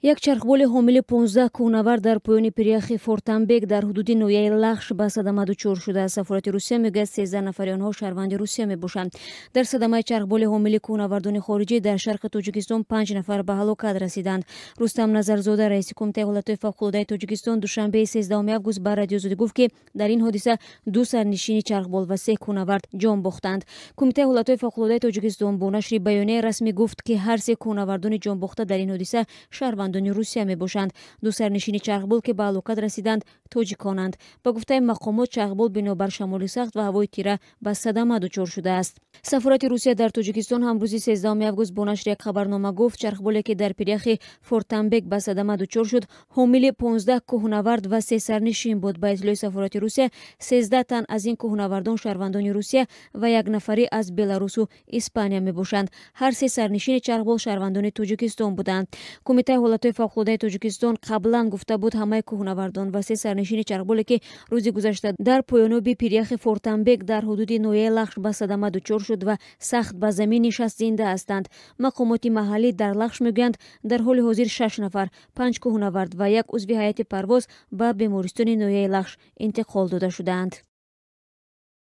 як чархболи ҳомили 15 кӯҳнавард дар поёни пиряхи Фортамбек дар ҳудуди ноҳияи Лахш ба садама дучор шудааст. Сафорати Русия мегӯяд 13 нафари онҳо шаҳрванди Русия мебошанд. дар садамаи чархболи ҳомили кӯҳнавардони хориҷӣ дар шарқи Тоҷикистон 5 нафар ба ҳалокат расиданд. Рустам Назарзода, раиси кумитаи ҳолатҳои фавқулоддаи Тоҷикистон, душанбеи 13 август ба радиозодӣ гуфт, ки дар ин ҳодиса 2 сарнишини чархбол ва 3 кӯҳнавард ҷон бохтанд. кумитаи ҳолатҳои фавқулоддаи Тоҷикистон бо нашри баёнияи расмӣ гуфт, ки ҳар 3 кӯҳнавардони ҷонбохта дар ин ҳодиса шаҳрвандони Русия мебошанд. 2 сарнишини чархбол ки ба ҳалокат расиданд тоҷиконанд. ба гуфтаи мақомот, чархбол бинобар шамоли сахт ва ҳавои тира ба садама дучор шудааст. Сафорати Русия дар Тоҷикистон ҳам рӯзи 13 август бо нашри як хабарнома гуфт, чархболе ки дар пиряхи Фортамбек ба садама дучор шуд, ҳомили 15 кӯҳнавард ва 3 сарнишин буд. ба итлои Сафорати Русия, 13 тан аз ин кӯҳнавардон шаҳрвандони Русия ва як нафари аз Беларусу Испания мебошанд. ҳар 3 сарнишини чархбол шаҳрвандони Тоҷикистон буданд. кумитаи ҳолатҳои фавқулоддаи Тоҷикистон қаблан гуфта буд, ҳамаи кӯҳнавардон ва 3 сарнишини чархболе ки рӯзи гузашта дар поёноби пиряхи Фортамбек дар ҳудуди ноҳияи Лахш ба садама дучор шуд ва сахт ба замин нишаст зинда ҳастанд. мақомоти маҳаллӣ дар Лахш мегӯянд, дар ҳоли ҳозир 6 нафар, 5 кӯҳнавард ва 1 узви ҳайати парвоз ба бемористони ноҳияи Лахш интиқол дода шудаанд.